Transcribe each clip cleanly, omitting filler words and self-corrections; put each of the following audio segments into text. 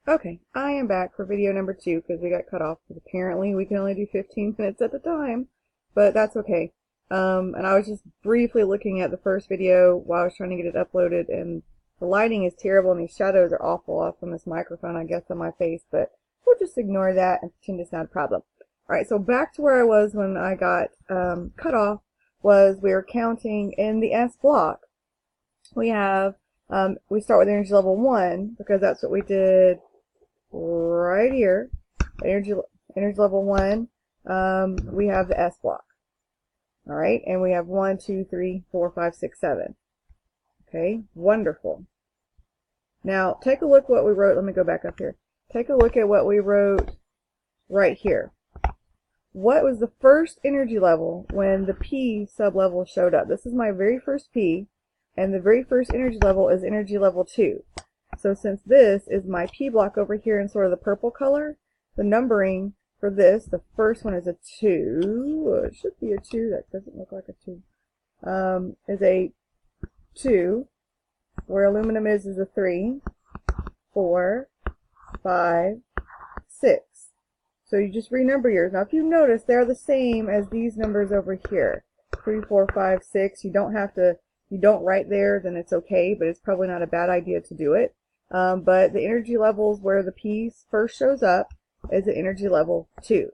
Okay, I am back for video number 2 because we got cut off because apparently we can only do 15 minutes at a time, but that's okay. And I was just briefly looking at the first video while I was trying to get it uploaded, and the lighting is terrible and these shadows are awful off from this microphone, I guess, on my face, but we'll just ignore that and pretend it's not a problem. Alright, so back to where I was when I got cut off was we were counting in the S block. We have, we start with energy level 1 because that's what we did right here. Energy level 1, we have the S block. Alright, and we have 1, 2, 3, 4, 5, 6, 7. Okay, wonderful. Now, take a look what we wrote. Let me go back up here. Take a look at what we wrote right here. What was the first energy level when the P sublevel showed up? This is my very first P, and the very first energy level is energy level 2. So since this is my P block over here in sort of the purple color, the numbering for this, the first one is a 2. It should be a 2. That doesn't look like a 2. Is a 2. Where aluminum is a 3, 4, 5, 6. So you just renumber yours. Now if you notice, they're the same as these numbers over here. 3, 4, 5, 6. You don't have to, you don't write there, then it's okay, but it's probably not a bad idea to do it. But the energy levels where the P first shows up is at energy level 2.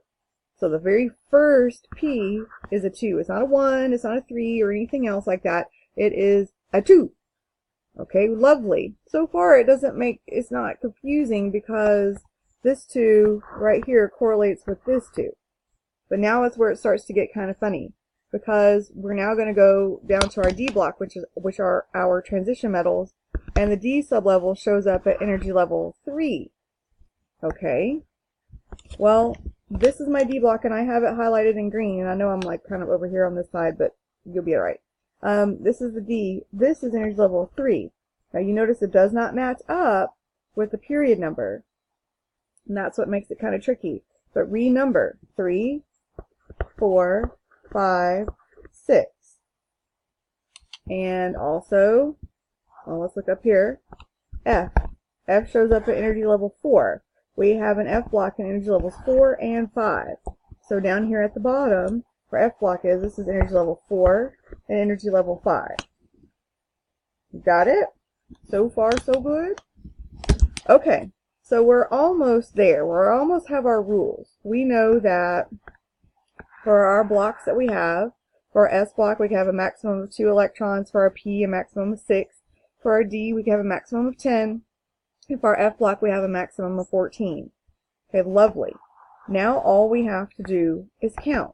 So the very first P is a 2. It's not a 1, it's not a 3, or anything else like that. It is a 2. Okay, lovely. So far it doesn't make, it's not confusing because this 2 right here correlates with this 2. But now it's where it starts to get kind of funny, because we're now going to go down to our D block, which are our transition metals, and the D sublevel shows up at energy level 3. Okay, well, this is my D block and I have it highlighted in green, and I know I'm like kind of over here on this side, but you'll be alright. This is the D, this is energy level 3. Now you notice it does not match up with the period number, and that's what makes it kind of tricky. But renumber 3, 4, 5, 6. And also, well, let's look up here, F. F shows up at energy level 4. We have an F block in energy levels 4 and 5. So down here at the bottom, where F block is, this is energy level 4 and energy level 5. Got it? So far, so good? Okay, so we're almost there. We almost have our rules. We know that for our blocks that we have, for our S block, we can have a maximum of 2 electrons. For our P, a maximum of 6. For our D, we can have a maximum of 10. And for our F block, we have a maximum of 14. Okay, lovely. Now all we have to do is count.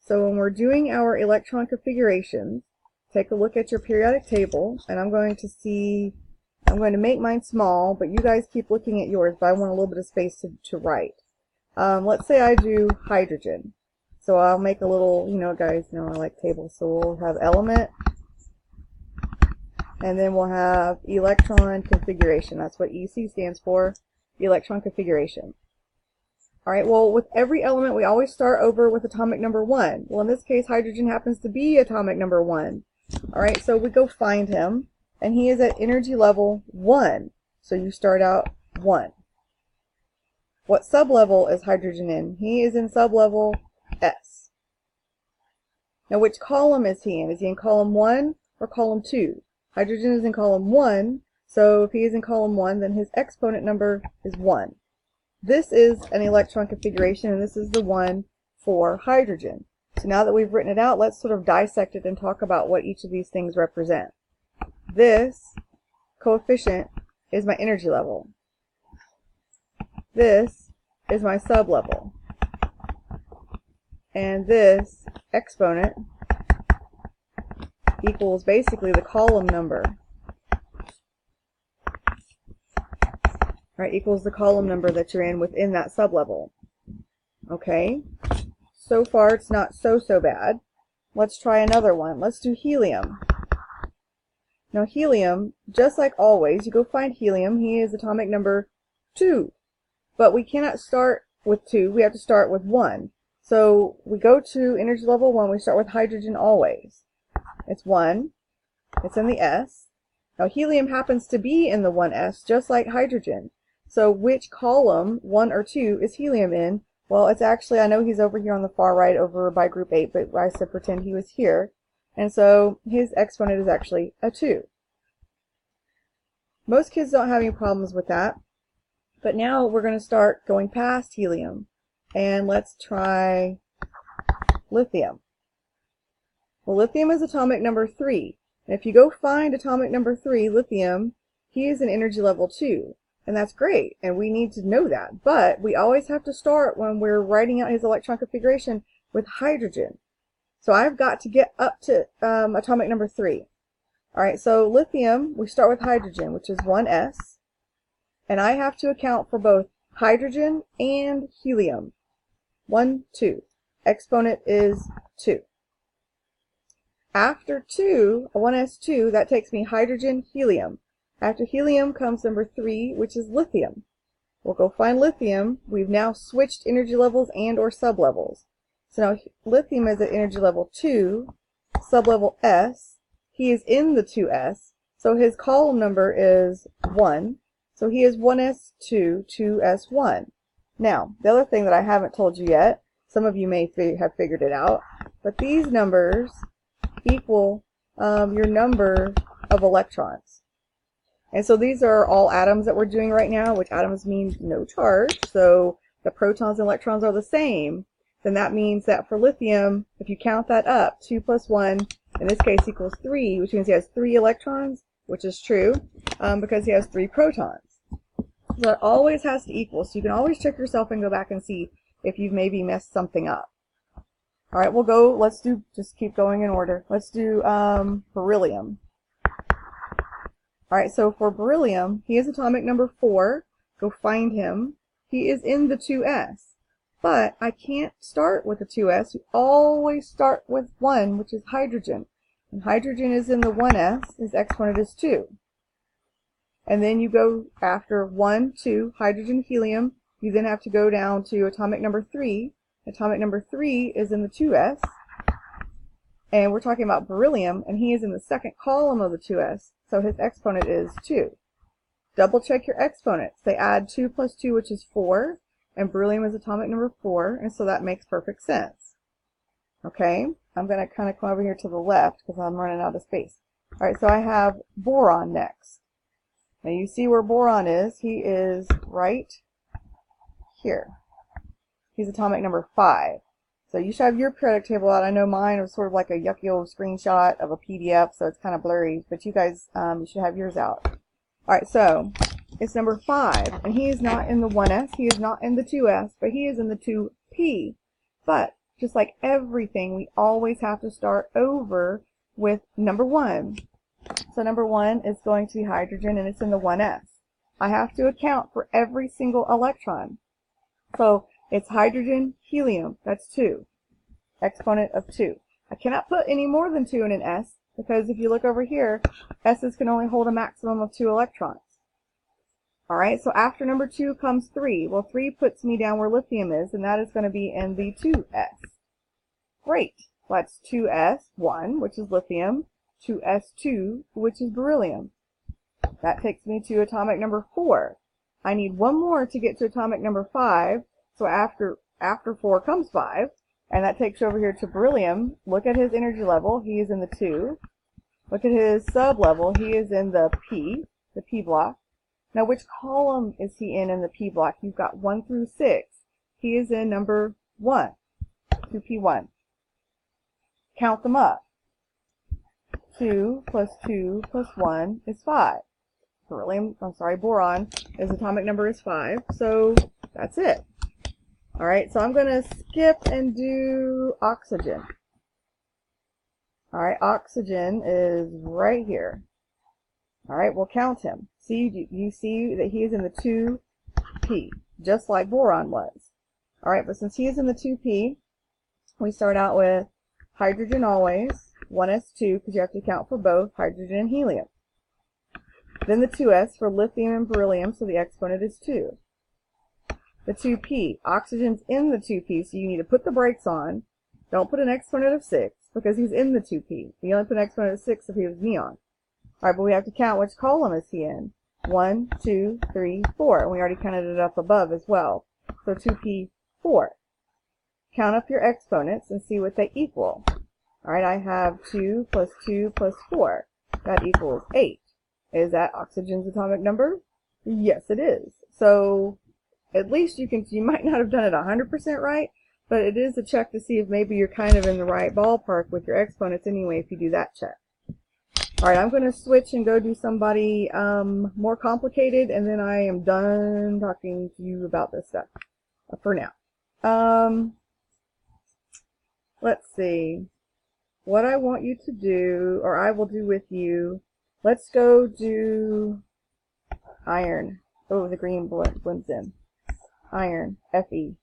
So when we're doing our electron configurations, take a look at your periodic table, and I'm going to make mine small, but you guys keep looking at yours, but I want a little bit of space to write. Let's say I do hydrogen. So I'll make a little, you know, guys know I like tables, so we'll have element, and then we'll have electron configuration. That's what EC stands for, electron configuration. Alright, well, with every element, we always start over with atomic number 1. Well, in this case, hydrogen happens to be atomic number 1. Alright, so we go find him, and he is at energy level 1. So you start out 1. What sublevel is hydrogen in? He is in sublevel S. Now, which column is he in? Is he in column 1 or column 2? Hydrogen is in column 1, so if he is in column 1, then his exponent number is 1. This is an electron configuration, and this is the one for hydrogen. So now that we've written it out, let's sort of dissect it and talk about what each of these things represent. This coefficient is my energy level. This is my sublevel. And this exponent equals basically the column number. Right, equals the column number that you're in within that sublevel. Okay, so far it's not so bad. Let's try another one. Let's do helium. Now helium, just like always, you go find helium. He is atomic number 2. But we cannot start with 2, we have to start with 1. So we go to energy level 1, we start with hydrogen always. It's 1, it's in the S. Now helium happens to be in the 1s just like hydrogen. So which column, 1 or 2, is helium in? Well, it's actually, I know he's over here on the far right over by group 8, but I said pretend he was here. And so his exponent is actually a 2. Most kids don't have any problems with that. But now we're going to start going past helium. And let's try lithium. Well, lithium is atomic number 3. And if you go find atomic number 3, lithium, he is in energy level 2. And that's great, and we need to know that. But we always have to start when we're writing out his electron configuration with hydrogen. So I've got to get up to atomic number 3. Alright, so lithium, we start with hydrogen, which is 1s. And I have to account for both hydrogen and helium. 1, 2. Exponent is 2. After 2, 1s2, that takes me hydrogen, helium. After helium comes number 3, which is lithium. We'll go find lithium. We've now switched energy levels and or sublevels. So now lithium is at energy level 2, sublevel S. He is in the 2s, so his column number is 1. So he is 1s2, 2s1. Now, the other thing that I haven't told you yet, some of you may have figured it out, but these numbers equal your number of electrons. And so these are all atoms that we're doing right now, which atoms mean no charge. So the protons and electrons are the same. Then that means that for lithium, if you count that up, 2 plus 1, in this case equals 3, which means he has 3 electrons, which is true, because he has 3 protons. So it always has to equal. So you can always check yourself and go back and see if you've maybe messed something up. All right, we'll go, just keep going in order. Let's do beryllium. All right, so for beryllium, he is atomic number 4. Go find him. He is in the 2s. But I can't start with the 2s. You always start with 1, which is hydrogen. And hydrogen is in the 1s. His exponent is 2. And then you go after 1, 2, hydrogen, helium. You then have to go down to atomic number 3. Atomic number 3 is in the 2s. And we're talking about beryllium, and he is in the second column of the 2s. So his exponent is 2. Double check your exponents. They add 2 plus 2, which is 4. And beryllium is atomic number 4, and so that makes perfect sense. Okay, I'm going to kind of come over here to the left because I'm running out of space. Alright, so I have boron next. Now you see where boron is. He is right here. He's atomic number 5. So you should have your periodic table out. I know mine was sort of like a yucky old screenshot of a PDF, so it's kind of blurry, but you guys you should have yours out. Alright, so it's number 5, and he is not in the 1s, he is not in the 2s, but he is in the 2p. But just like everything, we always have to start over with number 1. So number 1 is going to be hydrogen, and it's in the 1s. I have to account for every single electron. So it's hydrogen, helium, that's 2. Exponent of 2. I cannot put any more than 2 in an s, because if you look over here, s's can only hold a maximum of 2 electrons. Alright, so after number 2 comes 3. Well, 3 puts me down where lithium is, and that is going to be in the 2s. Great. So that's 2s1, which is lithium, 2s2, which is beryllium. That takes me to atomic number 4. I need one more to get to atomic number 5, so after 4 comes 5, and that takes you over here to beryllium. Look at his energy level. He is in the 2. Look at his sub-level. He is in the P block. Now, which column is he in the P block? You've got 1 through 6. He is in number 1, 2p1. Count them up. 2 plus 2 plus 1 is 5. Boron, his atomic number is 5, so that's it. Alright, so I'm going to skip and do oxygen. Alright, oxygen is right here. Alright, we'll count him. See, you see that he is in the 2p, just like boron was. Alright, but since he is in the 2p, we start out with hydrogen always, 1s2, because you have to account for both hydrogen and helium. Then the 2s for lithium and beryllium, so the exponent is 2. The 2p, oxygen's in the 2p, so you need to put the brakes on. Don't put an exponent of 6, because he's in the 2p. You only put an exponent of 6 if he was neon. Alright, but we have to count which column is he in. 1, 2, 3, 4. And we already counted it up above as well. So 2p4. Count up your exponents and see what they equal. Alright, I have 2 plus 2 plus 4. That equals 8. Is that oxygen's atomic number? Yes, it is. So at least you might not have done it 100% right, but it is a check to see if maybe you're kind of in the right ballpark with your exponents anyway if you do that check. Alright, I'm going to switch and go do somebody more complicated, and then I am done talking to you about this stuff for now. Let's see. What I want you to do, or I will do with you, let's go do iron. Oh, the green blends in. Iron, Fe.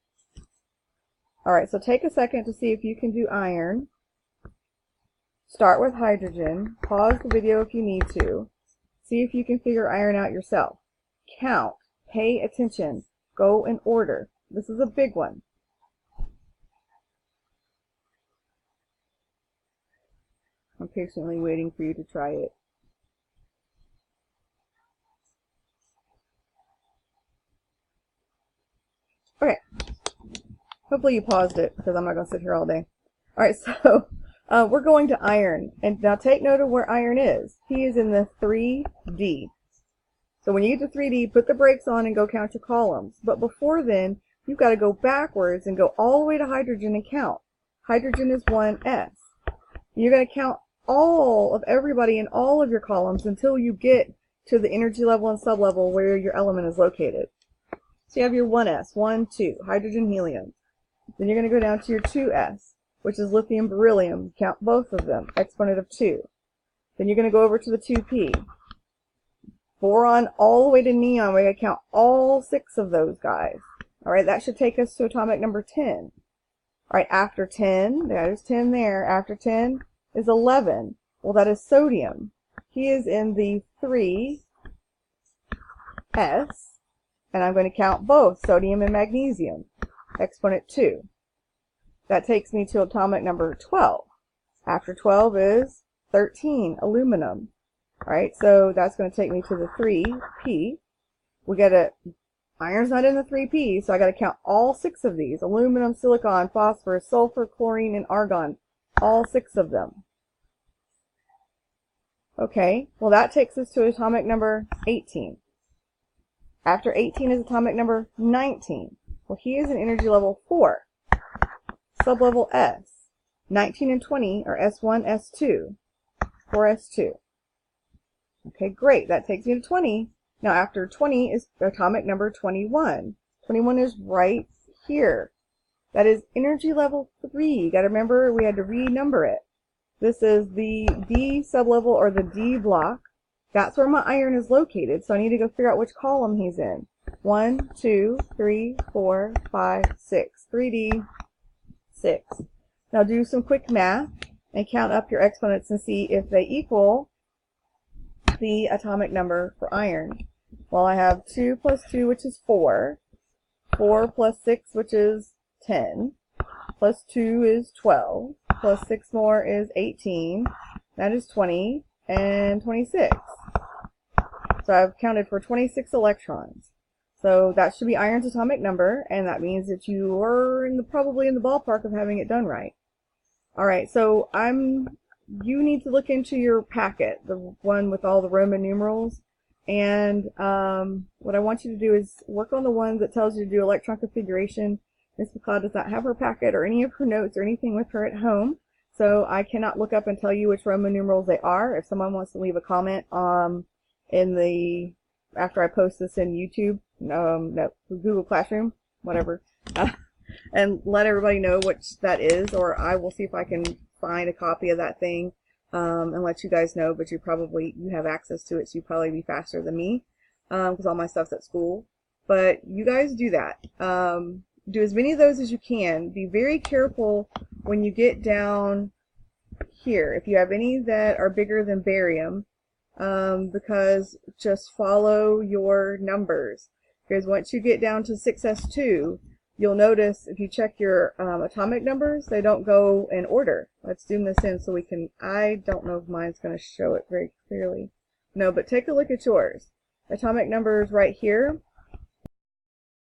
Alright, so take a second to see if you can do iron. Start with hydrogen. Pause the video if you need to. See if you can figure iron out yourself. Count. Pay attention. Go in order. This is a big one. I'm patiently waiting for you to try it. Okay. Hopefully you paused it, because I'm not going to sit here all day. Alright, so we're going to iron. And now take note of where iron is. He is in the 3D. So when you get to 3D, put the brakes on and go count your columns. But before then, you've got to go backwards and go all the way to hydrogen and count. Hydrogen is 1s. You're going to count all of everybody in all of your columns until you get to the energy level and sublevel where your element is located. So you have your 1s, 1, 2, hydrogen, helium. Then you're going to go down to your 2s, which is lithium, beryllium. Count both of them, exponent of 2. Then you're going to go over to the 2p. Boron all the way to neon, we're going to count all 6 of those guys. Alright, that should take us to atomic number 10. Alright, after 10, there's 10 there. After 10 is 11. Well, that is sodium. He is in the 3s, and I'm going to count both sodium and magnesium, exponent 2. That takes me to atomic number 12. After 12 is 13, aluminum. Alright, so that's going to take me to the 3p. We got to, iron's not in the 3p, so I got to count all 6 of these. Aluminum, silicon, phosphorus, sulfur, chlorine, and argon. All 6 of them. Okay, well that takes us to atomic number 18. After 18 is atomic number 19. Well, he is in energy level 4. Sublevel S. 19 and 20 are S1, S2. 4s2. Okay, great. That takes me to 20. Now after 20 is atomic number 21. 21 is right here. That is energy level 3. You got to remember we had to renumber it. This is the D sublevel, or the D block. That's where my iron is located, so I need to go figure out which column he's in. 1, 2, 3, 4, 5, 6. 3D, 6. Now do some quick math and count up your exponents and see if they equal the atomic number for iron. Well, I have 2 plus 2, which is 4. 4 plus 6, which is 10. Plus 2 is 12. Plus 6 more is 18. That is 20. And 26. So I've counted for 26 electrons. So that should be iron's atomic number, and that means that you are probably in the ballpark of having it done right. Alright, so you need to look into your packet, the one with all the Roman numerals, and what I want you to do is work on the one that tells you to do electron configuration. Miss McLeod does not have her packet or any of her notes or anything with her at home, so I cannot look up and tell you which Roman numerals they are. If someone wants to leave a comment after I post this in YouTube, no, Google Classroom, whatever, and let everybody know which that is, or I will see if I can find a copy of that thing and let you guys know. But you have access to it, so you probably be faster than me because all my stuff's at school. But you guys do that. Do as many of those as you can. Be very careful when you get down here, if you have any that are bigger than barium, because just follow your numbers. Because once you get down to 6s2, you'll notice if you check your atomic numbers, they don't go in order. Let's zoom this in so we can, I don't know if mine's going to show it very clearly. No, but take a look at yours. atomic number is right here.